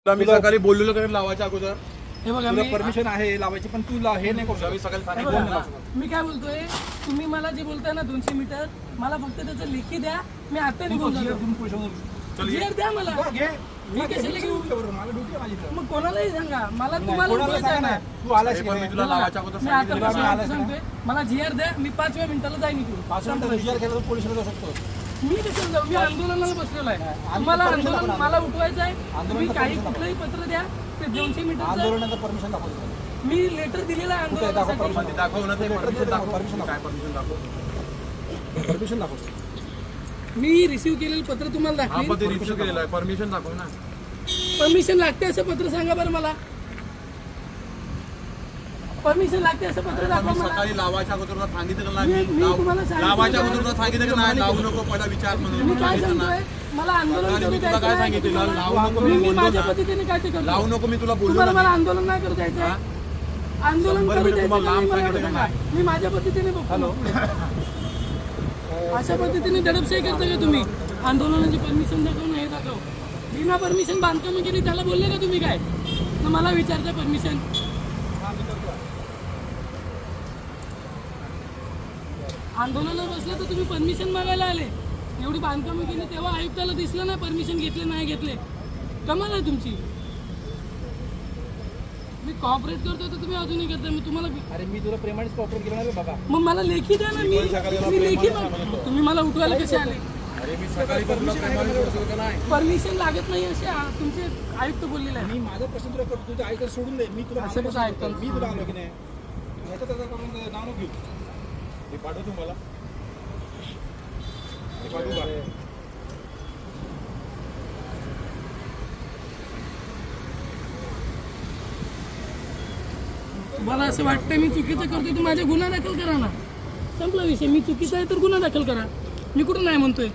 मी सकाळी बोललेलो का लावायच्या अगोदर? हे बघा, तुला परमिशन आहे लावायची, पण तू हे नाही करू सकाळी सांगितलं. मी काय बोलतोय, तुम्ही मला जे बोलताय ना 200 मीटर, मला फक्त त्याचं लेखी द्या, मी आता निघून जातो. द्या मला, मी कशाला घेऊ? मग कोणालाही सांगा, मला तुम्हाला तू आलास की मी तुला लावायच्या अगोदर सांगतोय, मला जीआर द्या, मी 5व्या मिनिटाला जाईन इकडून. 5 मिनिटं जीआर केला तर पोलिसाला जाऊ शकतो. मी कशाला जाऊ? मी आंदोलनाला बसलेलो आहे. तुम्हाला आंदोलन मला उठवायचं आहे, तुम्ही काही कुठलंही पत्र द्या. ते 200 मीटर आंदोलनाचं परमिशन दाखव. मी लेटर दिलेलं आहे आंदोलनासाठी. दाखव ना ते परमिशन दाखव. काय परमिशन दाखव? परमिशन दाखव. मी रिसीव्ह केलेलं पत्र तुम्हाला दाखवेल. आपण ते रिसीव्ह केलेलं आहे, परमिशन दाखव ना. परमिशन लागते असं पत्र सांगा बरं मला. परमिशन लागते असं पत्र दाखवा मला. सकाळी लावायच्या अगोदर सांगितलं ना, मी तुम्हाला लावायच्या अगोदर सांगितलं की नाही लावू नको, पहिला विचार म्हणून. मी काय सांगतोय, मला आंदोलन करू द्यायचं. काय सांगितलं? लावू नको मी माझ्या पद्धतीने काय ते करतो. लावू नको, मी तुला बोललो. तुम्हाला मला आंदोलन नाही करू द्यायचं. आंदोलन करू द्यायचं. मी माझ्या पद्धतीने बघतो. अशा पद्धतीने दडपशाही करता का तुम्ही? आंदोलनाची परमिशन दाखव, नाही दाखव. बिना परमिशन बांधकाम केली, त्याला बोलले का तुम्ही काय? तर मला विचारता परमिशन. आंदोलनाला बसलं तर तुम्ही परमिशन मागायला आले. एवढी बांधकामं केली तेव्हा आयुक्ताला दिसलं ना परमिशन घेतले नाही घेतले. कमाल आहे तुमची. मी कॉपरेट करतो तर तुम्ही अजूनही करता. मी तुम्हाला, अरे मी तुला प्रेमानेच कॉपरेट केलं ना बाबा. मग मला लेखी द्या ना. मी लेखी, तुम्ही मला उठवायला कसे आले? अरे मी सकाळी परमिशन लागत नाही असे तुमचे आयुक्त बोललेले आहे. मी माझा प्रश्न तुला करतो, तुझ्या आयुक्त सोडून दे. मी तुला असं कसं ऐकतो? मी तुला आलो की नाही याचा त्याचा करून नाव नको घेऊ. हे पाठव तू मला. पाठवू का? तुम्हाला असं वाटतं मी चुकीचं करतोय तर माझे गुन्हा दाखल करा ना. संपला विषय. मी चुकीचा आहे तर गुन्हा दाखल करा. मी कुठं नाही म्हणतोय.